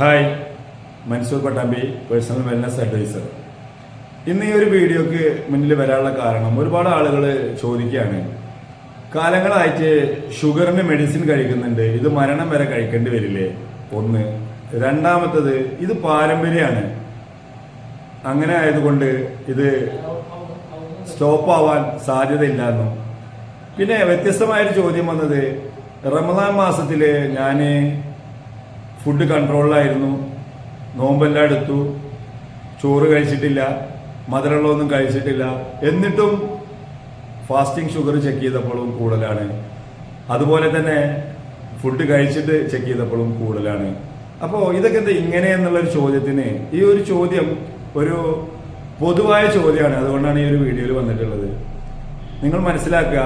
Hi, Mansoor Pattambi, personal wellness advisor. ഇന്ന് ഈ ഒരു വീഡിയോക്ക് മുന്നിൽ വരാനുള്ള കാരണം ഒരുപാട് ആളുകൾ ചോദിക്കുകയാണ്, കാലങ്ങളായിട്ട് ഷുഗറിന് മെഡിസിൻ കഴിക്കുന്നുണ്ട്, ഇത് മരണം വരെ കഴിക്കേണ്ടി വരില്ലേ? ഒന്ന്. രണ്ടാമത്തത്, ഇത് പാരമ്പര്യമാണ്, അങ്ങനെ ആയതുകൊണ്ട് ഇത് സ്റ്റോപ്പ് ആവാൻ സാധ്യതയില്ലാന്നും. പിന്നെ വ്യത്യസ്തമായൊരു ചോദ്യം വന്നത്, റമദാൻ മാസത്തിൽ ഞാൻ ഫുഡ് കൺട്രോളിലായിരുന്നു, നോമ്പെല്ലാം എടുത്തു, ചോറ് കഴിച്ചിട്ടില്ല, മധുരമുള്ളതൊന്നും കഴിച്ചിട്ടില്ല, എന്നിട്ടും ഫാസ്റ്റിംഗ് ഷുഗർ ചെക്ക് ചെയ്തപ്പോഴും കൂടുതലാണ്. അതുപോലെ തന്നെ ഫുഡ് കഴിച്ചിട്ട് ചെക്ക് ചെയ്തപ്പോഴും കൂടുതലാണ്. അപ്പോൾ ഇതൊക്കെ എന്താ ഇങ്ങനെ എന്നുള്ളൊരു ചോദ്യത്തിന്, ഈ ഒരു ചോദ്യം ഒരു പൊതുവായ ചോദ്യമാണ്. അതുകൊണ്ടാണ് ഈ ഒരു വീഡിയോയിൽ വന്നിട്ടുള്ളത്. നിങ്ങൾ മനസ്സിലാക്കുക,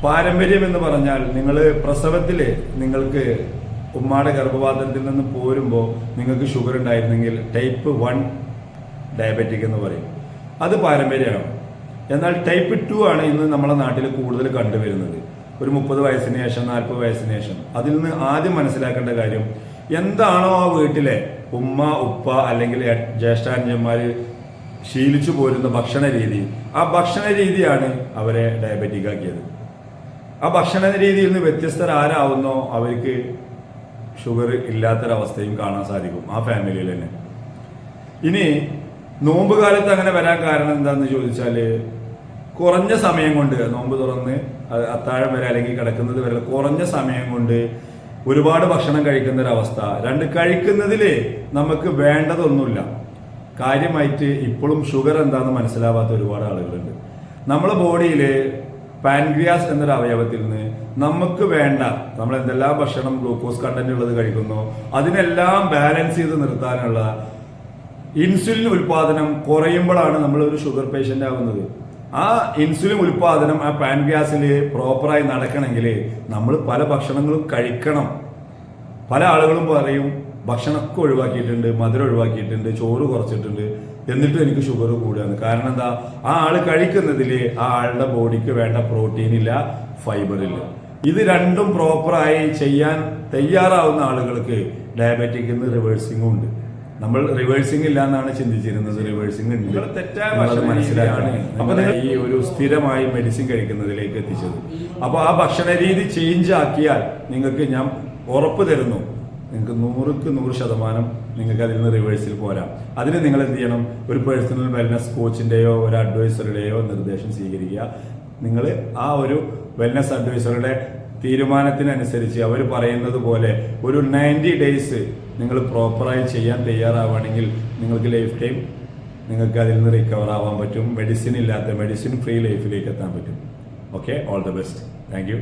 പാരമ്പര്യം എന്ന് പറഞ്ഞാൽ നിങ്ങൾ പ്രസവത്തിൽ നിങ്ങൾക്ക് ഉമ്മാടെ ഗർഭപാത്രത്തിൽ നിന്ന് പോരുമ്പോൾ നിങ്ങൾക്ക് ഷുഗർ ഉണ്ടായിരുന്നെങ്കിൽ ടൈപ്പ് 1 ഡയബറ്റിക് എന്ന് പറയും, അത് പാരമ്പര്യമാണ്. എന്നാൽ ടൈപ്പ് 2 ആണ് ഇന്ന് നമ്മുടെ നാട്ടിൽ കൂടുതൽ കണ്ടുവരുന്നത്. ഒരു 30 വയസ്സിന് ശേഷം 40 വയസ്സിന് ശേഷം. അതിൽ നിന്ന് ആദ്യം മനസ്സിലാക്കേണ്ട കാര്യം, എന്താണോ ആ വീട്ടിലെ ഉമ്മ ഉപ്പ അല്ലെങ്കിൽ ജ്യേഷ്ഠാനുജന്മാർ ശീലിച്ചു പോരുന്ന ഭക്ഷണ രീതി, ആ ഭക്ഷണ രീതിയാണ് അവരെ ഡയബറ്റിക് ആക്കിയത്. ആ ഭക്ഷണ രീതിയിൽ നിന്ന് വ്യത്യസ്തരാരാവുന്നോ അവർക്ക് ഷുഗർ ഇല്ലാത്തൊരവസ്ഥയും കാണാൻ സാധിക്കും ആ ഫാമിലിയിൽ തന്നെ. ഇനി നോമ്പ് കാലത്ത് അങ്ങനെ വരാൻ കാരണം എന്താണെന്ന് ചോദിച്ചാൽ, കുറഞ്ഞ സമയം കൊണ്ട് നോമ്പ് തുറന്ന് അത്താഴം വരെ അല്ലെങ്കിൽ കിടക്കുന്നത് വരെ കുറഞ്ഞ സമയം കൊണ്ട് ഒരുപാട് ഭക്ഷണം കഴിക്കുന്ന ഒരവസ്ഥ. രണ്ട്, കഴിക്കുന്നതിൽ നമുക്ക് വേണ്ടതൊന്നുമില്ല. കാര്യമായിട്ട് ഇപ്പോഴും ഷുഗർ എന്താണെന്ന് മനസ്സിലാവാത്ത ഒരുപാട് ആളുകളുണ്ട്. നമ്മളെ ബോഡിയിൽ പാൻക്രിയാസ് എന്നൊരു അവയവത്തിൽ നിന്ന് നമുക്ക് വേണ്ട, നമ്മൾ എന്തെല്ലാം ഭക്ഷണം ഗ്ലൂക്കോസ് കണ്ടന്റ് ഉള്ളത് കഴിക്കുന്നു, അതിനെല്ലാം ബാലൻസ് ചെയ്ത് നിർത്താനുള്ള ഇൻസുലിൻ ഉൽപാദനം കുറയുമ്പോഴാണ് നമ്മൾ ഒരു ഷുഗർ പേഷ്യന്റ് ആവുന്നത്. ആ ഇൻസുലിൻ ഉൽപാദനം ആ പാൻക്രിയാസിൽ പ്രോപ്പറായി നടക്കണമെങ്കിൽ നമ്മൾ പല ഭക്ഷണങ്ങളും കഴിക്കണം. പല ആളുകളും പറയും, ഭക്ഷണമൊക്കെ ഒഴിവാക്കിയിട്ടുണ്ട്, മധുരം ഒഴിവാക്കിയിട്ടുണ്ട്, ചോറ് കുറച്ചിട്ടുണ്ട്, എന്നിട്ടും എനിക്ക് ഷുഗർ കൂടുകയാണ്. കാരണം എന്താ? ആ ആള് കഴിക്കുന്നതിൽ ആ ആളുടെ ബോഡിക്ക് വേണ്ട പ്രോട്ടീൻ ഇല്ല, ഫൈബർ ഇല്ല. ഇത് രണ്ടും പ്രോപ്പറായി ചെയ്യാൻ തയ്യാറാവുന്ന ആളുകൾക്ക് ഡയബറ്റിക് റിവേഴ്സിംഗും ഉണ്ട്. നമ്മൾ റിവേഴ്സിംഗ് ഇല്ല എന്നാണ് ചിന്തിച്ചിരുന്നത്, റിവേഴ്സിംഗ് ഉണ്ട്. തെറ്റായ മനസ്സിലാക്കാണ് അപ്പൊ ഈ ഒരു സ്ഥിരമായി മെഡിസിൻ കഴിക്കുന്നതിലേക്ക് എത്തിച്ചത്. അപ്പൊ ആ ഭക്ഷണ രീതി ചേഞ്ച് ആക്കിയാൽ നിങ്ങൾക്ക് ഞാൻ ഉറപ്പ് തരുന്നു, നിങ്ങൾക്ക് 100% നിങ്ങൾക്ക് അതിൽ നിന്ന് റിവേഴ്സിൽ പോരാം. അതിന് നിങ്ങൾ എന്ത് ചെയ്യണം? ഒരു പേഴ്സണൽ വെൽനസ് കോച്ചിന്റെയോ ഒരു അഡ്വൈസറുടെയോ നിർദ്ദേശം സ്വീകരിക്കുക. നിങ്ങൾ ആ ഒരു വെൽനസ് അഡ്വൈസറുടെ തീരുമാനത്തിനനുസരിച്ച് അവർ പറയുന്നത് പോലെ ഒരു 90 ഡേയ്സ് നിങ്ങൾ പ്രോപ്പറായി ചെയ്യാൻ തയ്യാറാവുകയാണെങ്കിൽ നിങ്ങൾക്ക് ലൈഫ് ടൈം നിങ്ങൾക്ക് അതിൽ നിന്ന് റിക്കവർ ആവാൻ പറ്റും. മെഡിസിൻ ഫ്രീ ലൈഫിലേക്ക് എത്താൻ പറ്റും. Okay, all the best. Thank you.